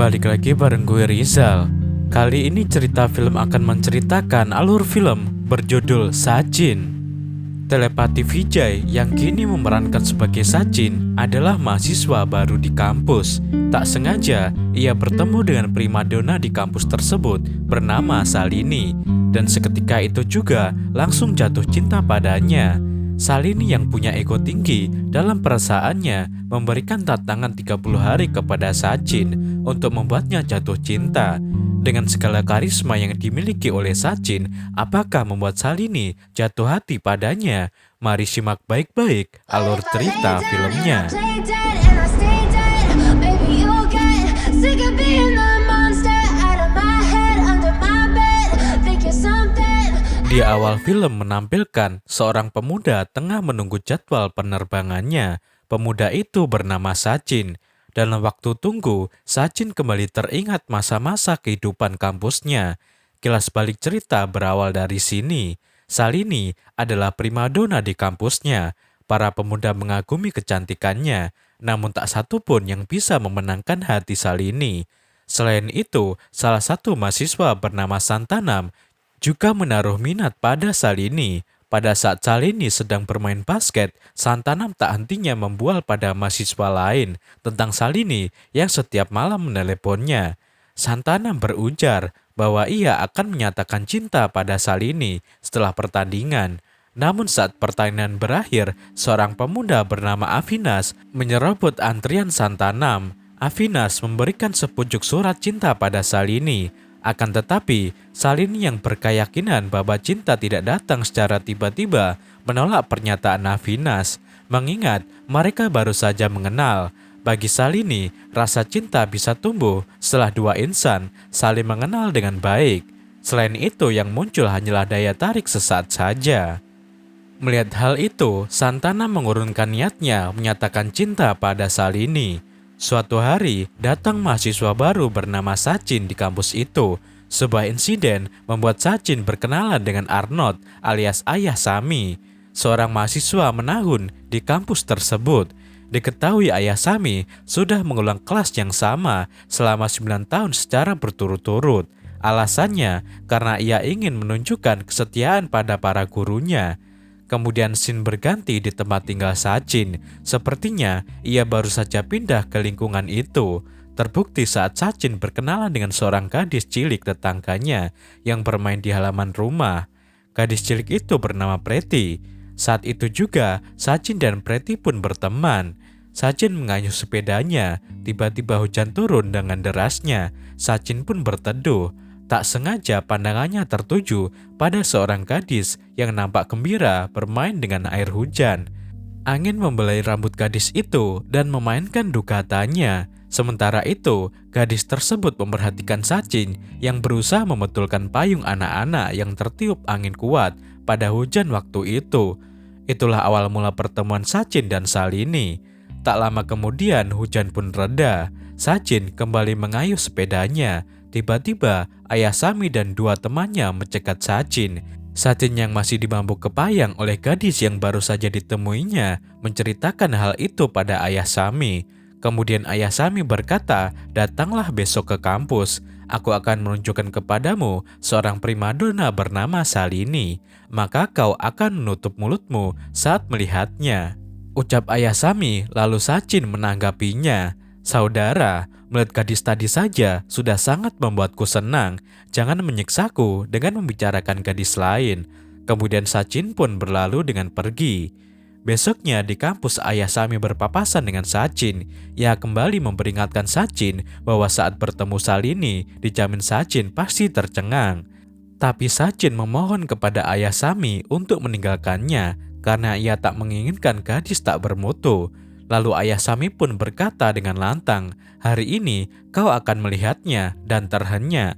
Balik lagi bareng gue Rizal. Kali ini cerita film akan menceritakan alur film berjudul Sachin. Telepati Vijay yang kini memerankan sebagai Sachin adalah mahasiswa baru di kampus. Tak sengaja ia bertemu dengan primadona di kampus tersebut bernama Salini, dan seketika itu juga langsung jatuh cinta padanya. Salini yang punya ego tinggi dalam perasaannya memberikan tantangan 30 hari kepada Sachin untuk membuatnya jatuh cinta. Dengan segala karisma yang dimiliki oleh Sachin, apakah membuat Salini jatuh hati padanya? Mari simak baik-baik alur cerita filmnya. Di awal film menampilkan seorang pemuda tengah menunggu jadwal penerbangannya. Pemuda itu bernama Sachin. Dalam waktu tunggu, Sachin kembali teringat masa-masa kehidupan kampusnya. Kilas balik cerita berawal dari sini. Salini adalah primadona di kampusnya. Para pemuda mengagumi kecantikannya, namun tak satu pun yang bisa memenangkan hati Salini. Selain itu, salah satu mahasiswa bernama Santanam juga menaruh minat pada Salini. Pada saat Salini sedang bermain basket, Santanam tak hentinya membual pada mahasiswa lain tentang Salini yang setiap malam meneleponnya. Santanam berujar bahwa ia akan menyatakan cinta pada Salini setelah pertandingan. Namun saat pertandingan berakhir, seorang pemuda bernama Avinas menyerobot antrian Santanam. Avinas memberikan sepucuk surat cinta pada Salini. Akan tetapi, Salini yang berkeyakinan bahwa cinta tidak datang secara tiba-tiba menolak pernyataan Avinas, mengingat mereka baru saja mengenal. Bagi Salini, rasa cinta bisa tumbuh setelah dua insan saling mengenal dengan baik. Selain itu, yang muncul hanyalah daya tarik sesaat saja. Melihat hal itu, Santana mengurungkan niatnya menyatakan cinta pada Salini. Suatu hari, datang mahasiswa baru bernama Sachin di kampus itu. Sebuah insiden membuat Sachin berkenalan dengan Arnold alias Ayah Sami, seorang mahasiswa menahun di kampus tersebut. Diketahui Ayah Sami sudah mengulang kelas yang sama selama 9 tahun secara berturut-turut. Alasannya karena ia ingin menunjukkan kesetiaan pada para gurunya. Kemudian scene berganti di tempat tinggal Sachin. Sepertinya ia baru saja pindah ke lingkungan itu. Terbukti saat Sachin berkenalan dengan seorang gadis cilik tetangganya yang bermain di halaman rumah. Gadis cilik itu bernama Preti. Saat itu juga Sachin dan Preti pun berteman. Sachin mengayuh sepedanya. Tiba-tiba hujan turun dengan derasnya. Sachin pun berteduh. Tak sengaja pandangannya tertuju pada seorang gadis yang nampak gembira bermain dengan air hujan. Angin membelai rambut gadis itu dan memainkan dugatannya. Sementara itu, gadis tersebut memperhatikan Sachin yang berusaha membetulkan payung anak-anak yang tertiup angin kuat pada hujan waktu itu. Itulah awal mula pertemuan Sachin dan Salini. Tak lama kemudian hujan pun reda. Sachin kembali mengayuh sepedanya. Tiba-tiba, Ayah Sami dan dua temannya mencegat Sachin. Sachin yang masih dibambuk kepayang oleh gadis yang baru saja ditemuinya menceritakan hal itu pada Ayah Sami. Kemudian Ayah Sami berkata, "Datanglah besok ke kampus. Aku akan menunjukkan kepadamu seorang primadona bernama Salini. Maka kau akan menutup mulutmu saat melihatnya." Ucap Ayah Sami, lalu Sachin menanggapinya, "Saudara, melihat gadis tadi saja sudah sangat membuatku senang. Jangan menyiksaku dengan membicarakan gadis lain." Kemudian Sachin pun berlalu dengan pergi. Besoknya di kampus Ayah Sami berpapasan dengan Sachin. Ia kembali memperingatkan Sachin bahwa saat bertemu Salini, dijamin Sachin pasti tercengang. Tapi Sachin memohon kepada Ayah Sami untuk meninggalkannya karena ia tak menginginkan gadis tak bermutu. Lalu Ayah Sami pun berkata dengan lantang, "Hari ini kau akan melihatnya dan terhenyak."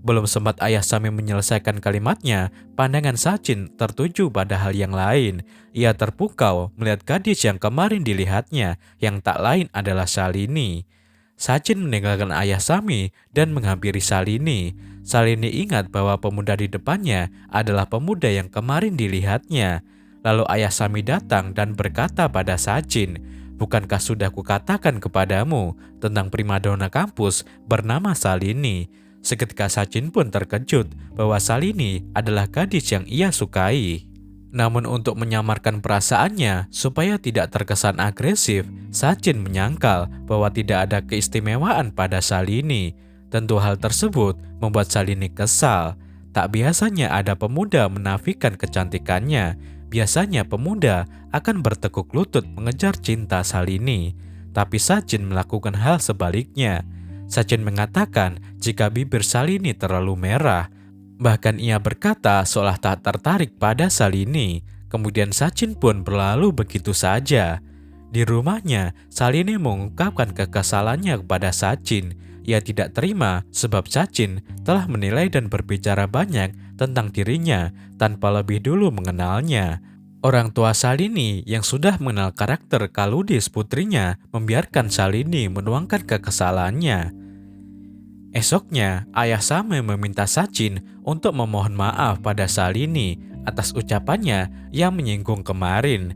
Belum sempat Ayah Sami menyelesaikan kalimatnya, pandangan Sachin tertuju pada hal yang lain. Ia terpukau melihat gadis yang kemarin dilihatnya, yang tak lain adalah Salini. Sachin meninggalkan ayah Sami dan menghampiri Salini. Salini ingat bahwa pemuda di depannya adalah pemuda yang kemarin dilihatnya. Lalu ayah Sami datang dan berkata pada Sachin, "Bukankah sudah kukatakan kepadamu tentang primadona kampus bernama Salini?" Seketika Sachin pun terkejut bahwa Salini adalah gadis yang ia sukai. Namun untuk menyamarkan perasaannya supaya tidak terkesan agresif, Sachin menyangkal bahwa tidak ada keistimewaan pada Salini. Tentu hal tersebut membuat Salini kesal. Tak biasanya ada pemuda menafikan kecantikannya. Biasanya pemuda akan bertekuk lutut mengejar cinta Salini. Tapi Sachin melakukan hal sebaliknya. Sachin mengatakan jika bibir Salini terlalu merah, bahkan ia berkata seolah tak tertarik pada Salini. Kemudian Sachin pun berlalu begitu saja. Di rumahnya, Salini mengungkapkan kekesalannya kepada Sachin. Ia tidak terima sebab Sachin telah menilai dan berbicara banyak tentang dirinya tanpa lebih dulu mengenalnya. Orang tua Salini yang sudah mengenal karakter Kaludis putrinya membiarkan Salini menuangkan kekesalannya. Esoknya, ayah Sami meminta Sachin untuk memohon maaf pada Salini atas ucapannya yang menyinggung kemarin.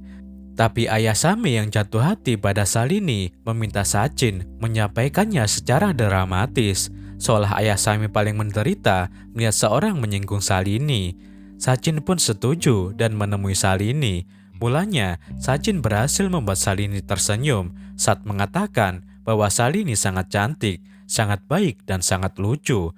Tapi ayah Sami yang jatuh hati pada Salini meminta Sachin menyampaikannya secara dramatis, seolah ayah Sami paling menderita melihat seorang menyinggung Salini. Sachin pun setuju dan menemui Salini. Mulanya, Sachin berhasil membuat Salini tersenyum saat mengatakan bahwa Salini sangat cantik, sangat baik dan sangat lucu.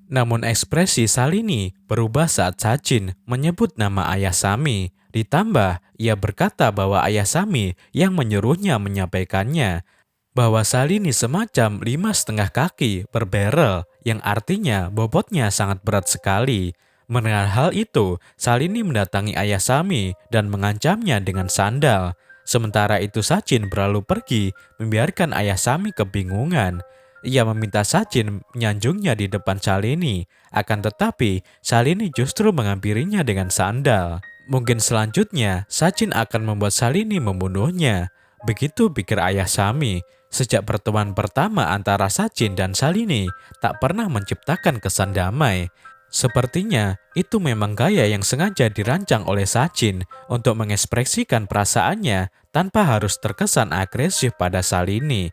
Namun ekspresi Salini berubah saat Sachin menyebut nama ayah Sami. Ditambah, ia berkata bahwa ayah Sami yang menyuruhnya menyampaikannya bahwa Salini semacam 5,5 kaki berbarrel, yang artinya bobotnya sangat berat sekali. Mendengar hal itu, Salini mendatangi ayah Sami dan mengancamnya dengan sandal. Sementara itu Sachin berlalu pergi, membiarkan ayah Sami kebingungan. Ia meminta Sachin menyanjungnya di depan Salini, akan tetapi Salini justru menghampirinya dengan sandal. Mungkin selanjutnya Sachin akan membuat Salini membunuhnya. Begitu pikir ayah Sami. Sejak pertemuan pertama antara Sachin dan Salini, tak pernah menciptakan kesan damai. Sepertinya itu memang gaya yang sengaja dirancang oleh Sachin untuk mengekspresikan perasaannya tanpa harus terkesan agresif pada Salini.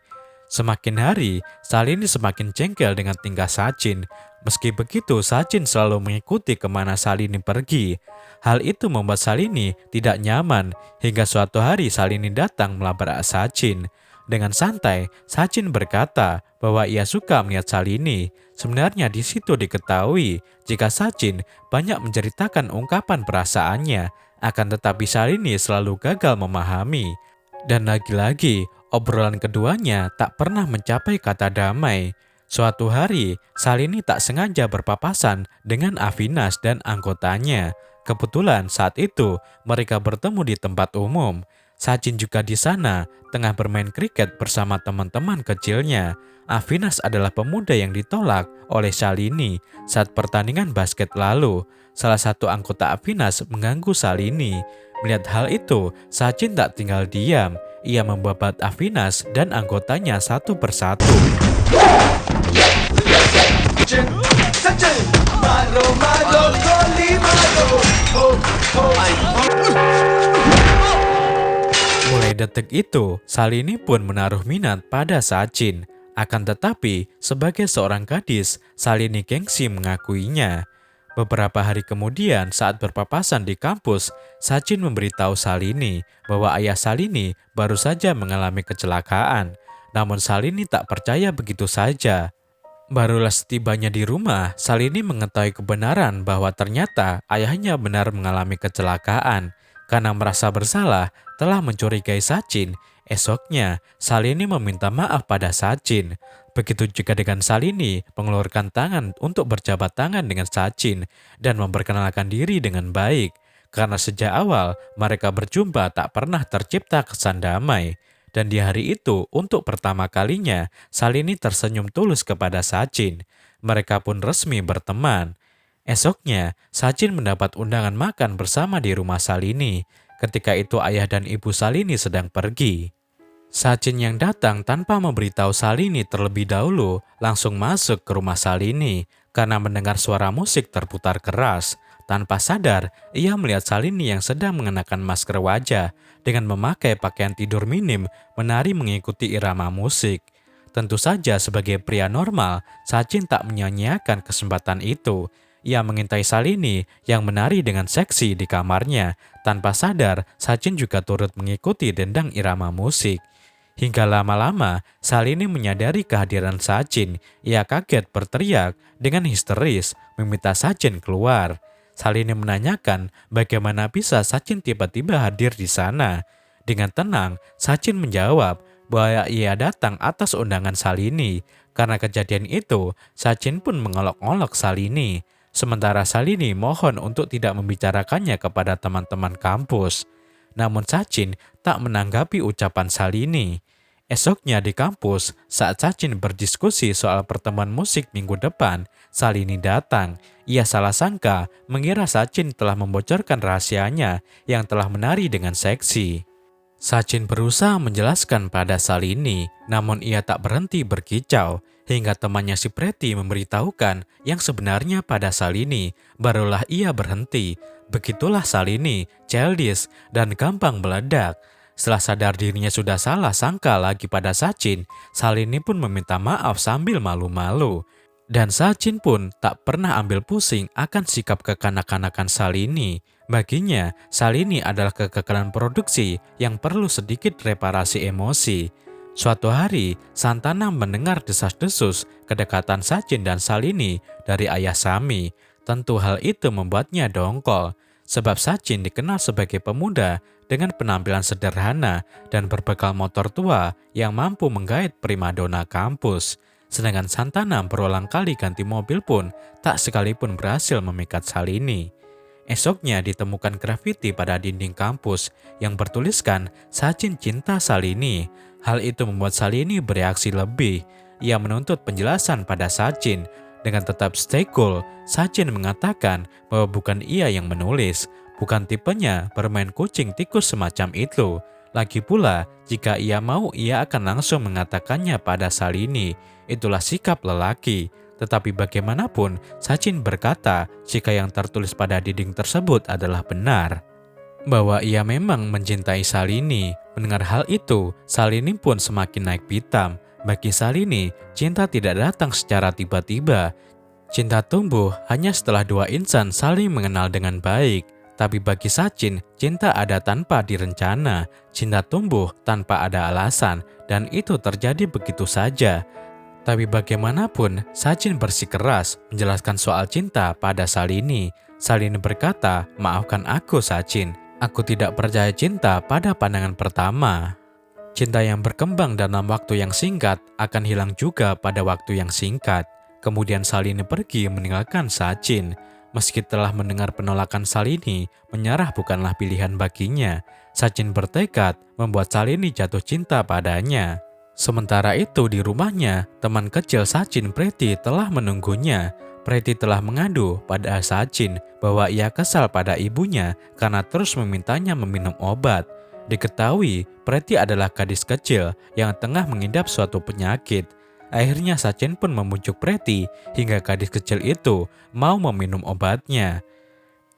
Semakin hari, Salini semakin jengkel dengan tingkah Sachin. Meski begitu, Sachin selalu mengikuti kemana Salini pergi. Hal itu membuat Salini tidak nyaman, hingga suatu hari Salini datang melabrak Sachin. Dengan santai, Sachin berkata bahwa ia suka melihat Salini. Sebenarnya di situ diketahui jika Sachin banyak menceritakan ungkapan perasaannya, akan tetapi Salini selalu gagal memahami. Dan lagi-lagi, obrolan keduanya tak pernah mencapai kata damai. Suatu hari, Salini tak sengaja berpapasan dengan Avinas dan anggotanya. Kebetulan saat itu mereka bertemu di tempat umum. Sachin juga di sana, tengah bermain kriket bersama teman-teman kecilnya. Avinas adalah pemuda yang ditolak oleh Salini saat pertandingan basket lalu. Salah satu anggota Avinas mengganggu Salini. Melihat hal itu, Sachin tak tinggal diam. Ia membabat Avinas dan anggotanya satu persatu. Mulai detik itu, Salini pun menaruh minat pada Sachin. Akan tetapi, sebagai seorang gadis, Salini gengsi mengakuinya. Beberapa hari kemudian saat berpapasan di kampus, Sachin memberitahu Salini bahwa ayah Salini baru saja mengalami kecelakaan. Namun Salini tak percaya begitu saja. Barulah setibanya di rumah, Salini mengetahui kebenaran bahwa ternyata ayahnya benar mengalami kecelakaan. Karena merasa bersalah telah mencurigai Sachin, esoknya Salini meminta maaf pada Sachin. Begitu juga dengan Salini mengeluarkan tangan untuk berjabat tangan dengan Sachin dan memperkenalkan diri dengan baik. Karena sejak awal mereka berjumpa tak pernah tercipta kesan damai. Dan di hari itu untuk pertama kalinya Salini tersenyum tulus kepada Sachin. Mereka pun resmi berteman. Esoknya Sachin mendapat undangan makan bersama di rumah Salini. Ketika itu ayah dan ibu Salini sedang pergi. Sachin yang datang tanpa memberitahu Salini terlebih dahulu langsung masuk ke rumah Salini karena mendengar suara musik terputar keras. Tanpa sadar, ia melihat Salini yang sedang mengenakan masker wajah dengan memakai pakaian tidur minim menari mengikuti irama musik. Tentu saja sebagai pria normal, Sachin tak menyia-nyiakan kesempatan itu. Ia mengintai Salini yang menari dengan seksi di kamarnya. Tanpa sadar, Sachin juga turut mengikuti dendang irama musik. Hingga lama-lama, Salini menyadari kehadiran Sachin. Ia kaget berteriak dengan histeris, meminta Sachin keluar. Salini menanyakan bagaimana bisa Sachin tiba-tiba hadir di sana. Dengan tenang, Sachin menjawab bahwa ia datang atas undangan Salini. Karena kejadian itu, Sachin pun mengolok-olok Salini. Sementara Salini mohon untuk tidak membicarakannya kepada teman-teman kampus. Namun Sachin tak menanggapi ucapan Salini. Esoknya di kampus, saat Sachin berdiskusi soal pertemuan musik minggu depan, Salini datang. Ia salah sangka mengira Sachin telah membocorkan rahasianya yang telah menari dengan seksi. Sachin berusaha menjelaskan pada Salini, namun ia tak berhenti berkicau. Hingga temannya si Preti memberitahukan yang sebenarnya pada Salini, barulah ia berhenti. Begitulah Salini, childish dan gampang meledak. Setelah sadar dirinya sudah salah sangka lagi pada Sachin, Salini pun meminta maaf sambil malu-malu. Dan Sachin pun tak pernah ambil pusing akan sikap kekanak-kanakan Salini. Baginya, Salini adalah kegagalan produksi yang perlu sedikit reparasi emosi. Suatu hari, Santana mendengar desas-desus kedekatan Sachin dan Salini dari ayah Sami. Tentu hal itu membuatnya dongkol, sebab Sachin dikenal sebagai pemuda dengan penampilan sederhana dan berbekal motor tua yang mampu menggait primadona kampus. Sedangkan Santana berulang kali ganti mobil pun tak sekalipun berhasil memikat Salini. Esoknya ditemukan grafiti pada dinding kampus yang bertuliskan Sachin cinta Salini. Hal itu membuat Salini bereaksi lebih. Ia menuntut penjelasan pada Sachin. Dengan tetap stay cool, Sachin mengatakan bahwa bukan ia yang menulis. Bukan tipenya bermain kucing tikus semacam itu. Lagi pula, jika ia mau ia akan langsung mengatakannya pada Salini. Itulah sikap lelaki. Tetapi bagaimanapun, Sachin berkata jika yang tertulis pada dinding tersebut adalah benar. Bahwa ia memang mencintai Salini. Mendengar hal itu, Salini pun semakin naik pitam. Bagi Salini, cinta tidak datang secara tiba-tiba. Cinta tumbuh hanya setelah dua insan saling mengenal dengan baik. Tapi bagi Sachin, cinta ada tanpa direncana. Cinta tumbuh tanpa ada alasan, dan itu terjadi begitu saja. Tapi bagaimanapun, Sachin bersikeras menjelaskan soal cinta pada Salini. Salini berkata, "Maafkan aku, Sachin. Aku tidak percaya cinta pada pandangan pertama. Cinta yang berkembang dalam waktu yang singkat akan hilang juga pada waktu yang singkat." Kemudian Salini pergi meninggalkan Sachin. Meski telah mendengar penolakan Salini, menyerah bukanlah pilihan baginya. Sachin bertekad membuat Salini jatuh cinta padanya. Sementara itu di rumahnya, teman kecil Sachin, Preti, telah menunggunya. Preti telah mengadu pada Sachin bahwa ia kesal pada ibunya karena terus memintanya meminum obat. Diketahui, Preti adalah gadis kecil yang tengah mengidap suatu penyakit. Akhirnya Sachin pun membujuk Preti hingga gadis kecil itu mau meminum obatnya.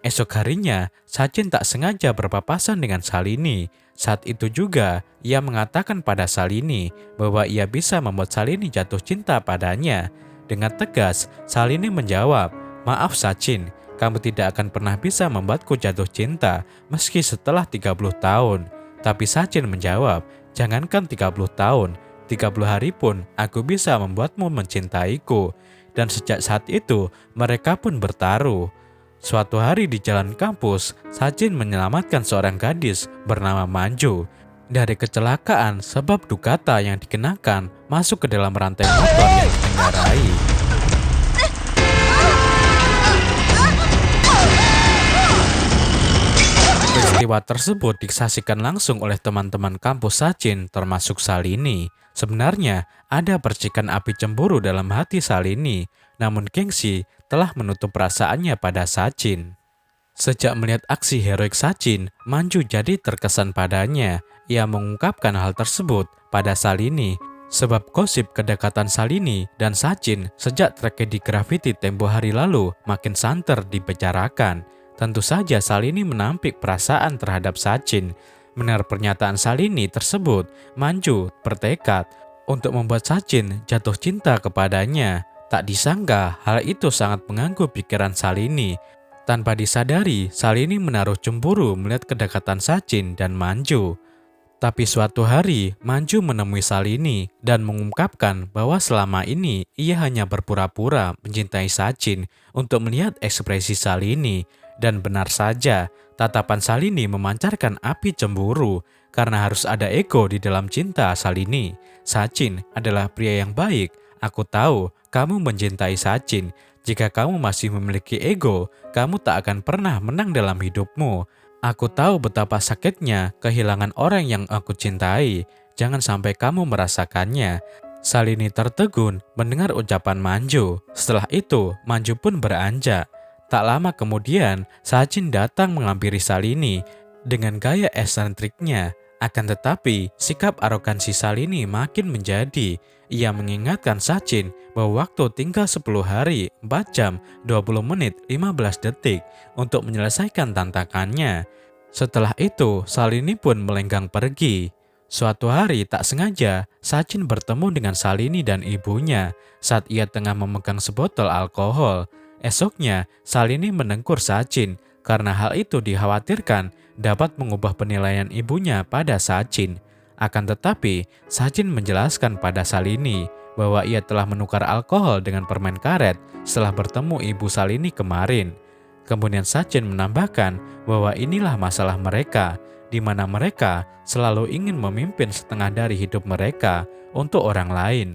Esok harinya, Sachin tak sengaja berpapasan dengan Salini. Saat itu juga, ia mengatakan pada Salini bahwa ia bisa membuat Salini jatuh cinta padanya. Dengan tegas, Salini menjawab, "Maaf Sachin, kamu tidak akan pernah bisa membuatku jatuh cinta meski setelah 30 tahun. Tapi Sachin menjawab, "Jangankan 30 tahun, 30 hari pun aku bisa membuatmu mencintaiku." Dan sejak saat itu, mereka pun bertaruh. Suatu hari di jalan kampus, Sachin menyelamatkan seorang gadis bernama Manju dari kecelakaan sebab Ducata yang dikenakan masuk ke dalam rantai motor yang dikendarai. Peristiwa tersebut disaksikan langsung oleh teman-teman kampus Sachin termasuk Salini. Sebenarnya ada percikan api cemburu dalam hati Salini, namun gengsi telah menutup perasaannya pada Sachin. Sejak melihat aksi heroik Sachin, Manju jadi terkesan padanya. ia mengungkapkan hal tersebut pada Shalini. Sebab gosip kedekatan Shalini dan Sachin sejak tragedi grafiti tempo hari lalu makin santer dibicarakan. Tentu saja Shalini menampik perasaan terhadap Sachin. Mendengar pernyataan Shalini tersebut, Manju bertekad untuk membuat Sachin jatuh cinta kepadanya. Tak disangka hal itu sangat mengganggu pikiran Shalini. Tanpa disadari, Shalini menaruh cemburu melihat kedekatan Sachin dan Manju. Tapi suatu hari, Manju menemui Shalini dan mengungkapkan bahwa selama ini ia hanya berpura-pura mencintai Sachin untuk melihat ekspresi Shalini. Dan benar saja, tatapan Shalini memancarkan api cemburu karena harus ada ego di dalam cinta Shalini. Sachin adalah pria yang baik. Aku tahu kamu mencintai Sachin. Jika kamu masih memiliki ego, kamu tak akan pernah menang dalam hidupmu. Aku tahu betapa sakitnya kehilangan orang yang aku cintai. Jangan sampai kamu merasakannya. Shalini tertegun mendengar ucapan Manju. Setelah itu, Manju pun beranjak. Tak lama kemudian, Sachin datang menghampiri Shalini dengan gaya eksentriknya. Akan tetapi, sikap arogansi Shalini makin menjadi. Ia mengingatkan Sachin bahwa waktu tinggal 10 hari, 4 jam, 20 menit, 15 detik untuk menyelesaikan tantangannya. Setelah itu, Shalini pun melenggang pergi. Suatu hari tak sengaja, Sachin bertemu dengan Shalini dan ibunya saat ia tengah memegang sebotol alkohol. Esoknya, Shalini menegur Sachin karena hal itu dikhawatirkan dapat mengubah penilaian ibunya pada Sachin. Akan tetapi, Sachin menjelaskan pada Shalini bahwa ia telah menukar alkohol dengan permen karet setelah bertemu ibu Shalini kemarin. Kemudian Sachin menambahkan bahwa inilah masalah mereka, di mana mereka selalu ingin memimpin setengah dari hidup mereka untuk orang lain.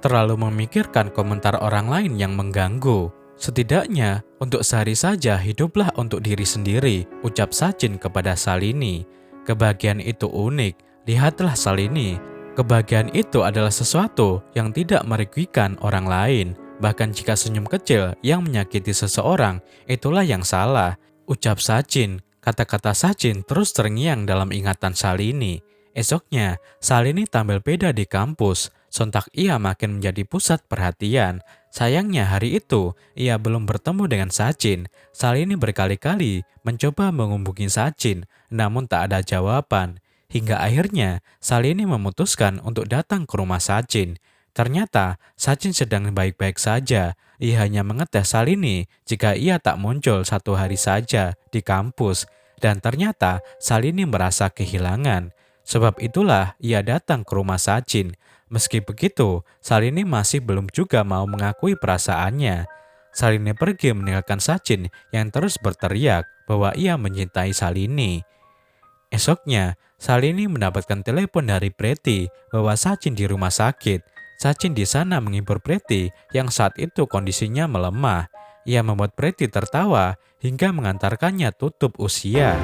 Terlalu memikirkan komentar orang lain yang mengganggu. Setidaknya, untuk sehari saja hiduplah untuk diri sendiri, ucap Sachin kepada Shalini. Kebahagiaan itu unik, lihatlah Shalini. Kebahagiaan itu adalah sesuatu yang tidak merugikan orang lain. Bahkan jika senyum kecil yang menyakiti seseorang, itulah yang salah, ucap Sachin. Kata-kata Sachin terus terngiang dalam ingatan Shalini. Esoknya, Shalini tampil beda di kampus. Sontak ia makin menjadi pusat perhatian. Sayangnya hari itu, ia belum bertemu dengan Sachin. Shalini berkali-kali mencoba menghubungi Sachin, namun tak ada jawaban. Hingga akhirnya, Shalini memutuskan untuk datang ke rumah Sachin. Ternyata, Sachin sedang baik-baik saja. Ia hanya mengetes Shalini jika ia tak muncul 1 hari saja di kampus. Dan ternyata, Shalini merasa kehilangan. Sebab itulah ia datang ke rumah Sachin. Meski begitu, Shalini masih belum juga mau mengakui perasaannya. Shalini pergi meninggalkan Sachin yang terus berteriak bahwa ia mencintai Shalini. Esoknya, Shalini mendapatkan telepon dari Preti bahwa Sachin di rumah sakit. Sachin di sana menghibur Preti yang saat itu kondisinya melemah. Ia membuat Preti tertawa hingga mengantarkannya tutup usia.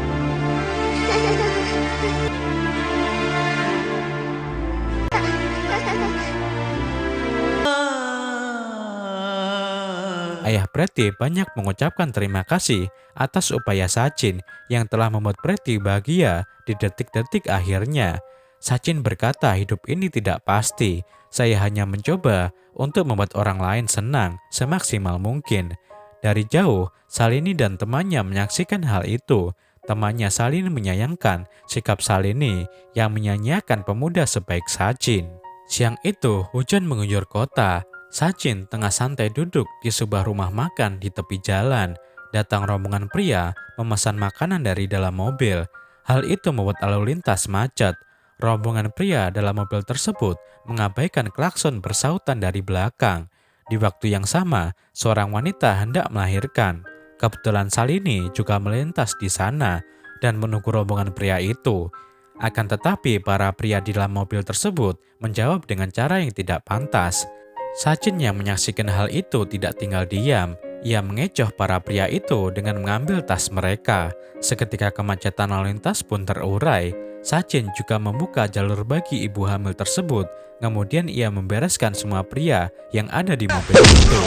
Ayah Preti banyak mengucapkan terima kasih atas upaya Sachin yang telah membuat Preti bahagia di detik-detik akhirnya. Sachin berkata hidup ini tidak pasti, saya hanya mencoba untuk membuat orang lain senang semaksimal mungkin. Dari jauh, Shalini dan temannya menyaksikan hal itu. Temannya Shalini menyayangkan sikap Shalini yang menyanyiakan pemuda sebaik Sachin. Siang itu, hujan mengguyur kota. Sachin tengah santai duduk di sebuah rumah makan di tepi jalan. Datang rombongan pria memesan makanan dari dalam mobil. Hal itu membuat lalu lintas macet. Rombongan pria dalam mobil tersebut mengabaikan klakson bersautan dari belakang. Di waktu yang sama, seorang wanita hendak melahirkan. Kebetulan Shalini juga melintas di sana dan menunggu rombongan pria itu. Akan tetapi para pria di dalam mobil tersebut menjawab dengan cara yang tidak pantas. Sachin yang menyaksikan hal itu tidak tinggal diam. Ia mengecoh para pria itu dengan mengambil tas mereka. Seketika kemacetan lalu lintas pun terurai. Sachin juga membuka jalur bagi ibu hamil tersebut. Kemudian ia membereskan semua pria yang ada di mobil itu.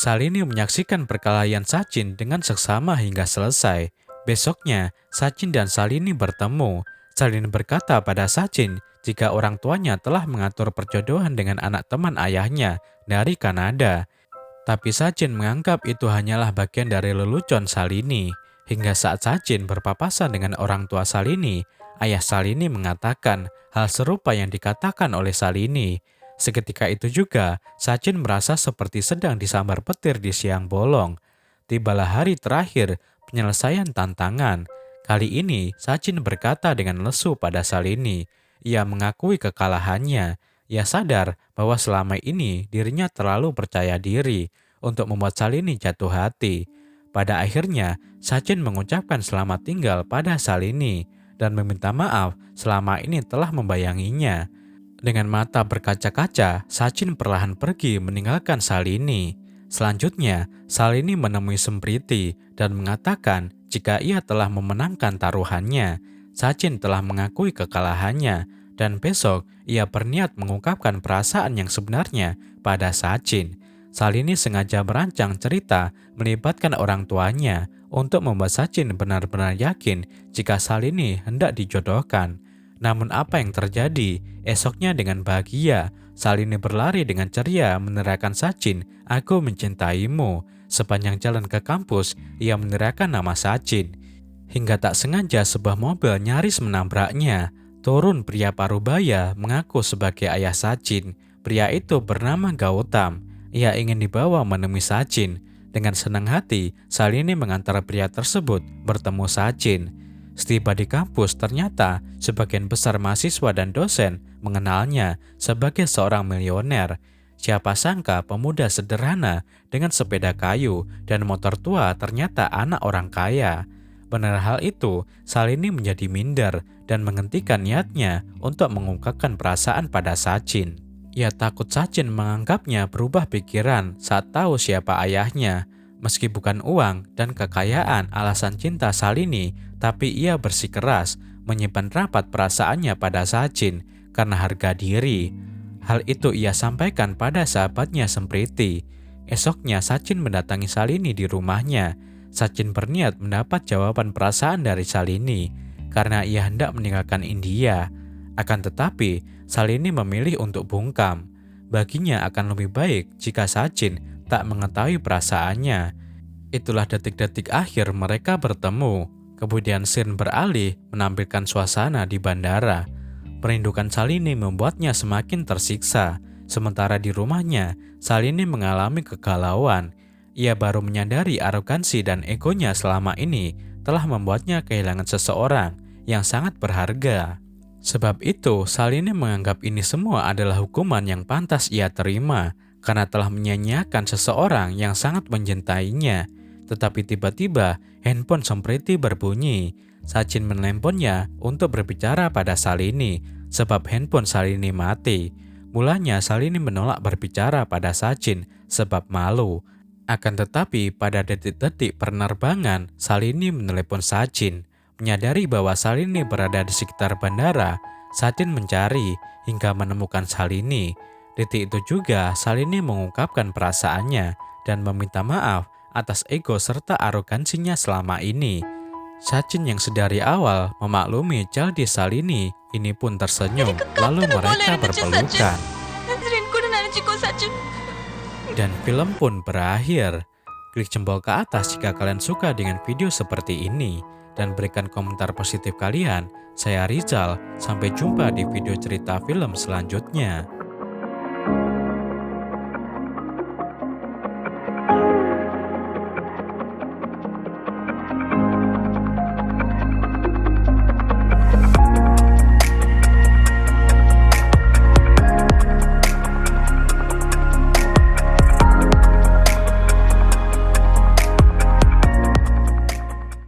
Salini menyaksikan perkelahian Sachin dengan seksama hingga selesai. Besoknya, Sachin dan Salini bertemu. Salini berkata pada Sachin jika orang tuanya telah mengatur perjodohan dengan anak teman ayahnya dari Kanada. Tapi Sachin menganggap itu hanyalah bagian dari lelucon Salini. Hingga saat Sachin berpapasan dengan orang tua Salini, ayah Salini mengatakan hal serupa yang dikatakan oleh Salini. Seketika itu juga, Sachin merasa seperti sedang disambar petir di siang bolong. Tibalah hari terakhir penyelesaian tantangan. Kali ini, Sachin berkata dengan lesu pada Salini. Ia mengakui kekalahannya. Ia sadar bahwa selama ini dirinya terlalu percaya diri untuk membuat Salini jatuh hati. Pada akhirnya, Sachin mengucapkan selamat tinggal pada Salini dan meminta maaf selama ini telah membayanginya. Dengan mata berkaca-kaca, Sachin perlahan pergi meninggalkan Salini. Selanjutnya, Salini menemui Smriti dan mengatakan jika ia telah memenangkan taruhannya. Sachin telah mengakui kekalahannya dan besok ia berniat mengungkapkan perasaan yang sebenarnya pada Sachin. Salini sengaja merancang cerita melibatkan orang tuanya untuk membuat Sachin benar-benar yakin jika Salini hendak dijodohkan. Namun apa yang terjadi? Esoknya dengan bahagia, Salini berlari dengan ceria meneriakkan Sachin, "Aku mencintaimu." Sepanjang jalan ke kampus, ia meneriakkan nama Sachin. Hingga tak sengaja sebuah mobil nyaris menabraknya. Turun pria parubaya mengaku sebagai ayah Sachin. Pria itu bernama Gautam. Ia ingin dibawa menemui Sachin. Dengan senang hati, Salini mengantar pria tersebut bertemu Sachin. Setiba di kampus, ternyata sebagian besar mahasiswa dan dosen mengenalnya sebagai seorang milioner. Siapa sangka pemuda sederhana dengan sepeda kayu dan motor tua ternyata anak orang kaya. Benar hal itu, Salini menjadi minder dan menghentikan niatnya untuk mengungkapkan perasaan pada Sachin. Ia takut Sachin menganggapnya berubah pikiran saat tahu siapa ayahnya. Meski bukan uang dan kekayaan alasan cinta Salini, tapi ia bersikeras menyimpan rapat perasaannya pada Sachin karena harga diri. Hal itu ia sampaikan pada sahabatnya Smriti. Esoknya Sachin mendatangi Salini di rumahnya. Sachin berniat mendapat jawaban perasaan dari Salini karena ia hendak meninggalkan India. Akan tetapi, Salini memilih untuk bungkam. Baginya akan lebih baik jika Sachin tak mengetahui perasaannya. Itulah detik-detik akhir mereka bertemu. Kemudian scene beralih menampilkan suasana di bandara. Perindukan Salini membuatnya semakin tersiksa. Sementara di rumahnya, Salini mengalami kegalauan. Ia baru menyadari arogansi dan egonya selama ini telah membuatnya kehilangan seseorang yang sangat berharga. Sebab itu, Salini menganggap ini semua adalah hukuman yang pantas ia terima karena telah menyia-nyiakan seseorang yang sangat mencintainya. Tetapi tiba-tiba handphone Smriti berbunyi. Sachin menelponnya untuk berbicara pada Salini sebab handphone Salini mati. Mulanya Salini menolak berbicara pada Sachin sebab malu. Akan tetapi pada detik-detik penerbangan, Salini menelepon Sachin. Menyadari bahwa Salini berada di sekitar bandara, Sachin mencari hingga menemukan Salini. Detik itu juga Salini mengungkapkan perasaannya dan meminta maaf atas ego serta arogansinya selama ini. Sachin yang sedari awal memaklumi jaldi Salini ini pun tersenyum, lalu mereka berpelukan. Dan film pun berakhir. Klik jempol ke atas jika kalian suka dengan video seperti ini. Dan berikan komentar positif kalian. Saya Rizal, sampai jumpa di video cerita film selanjutnya.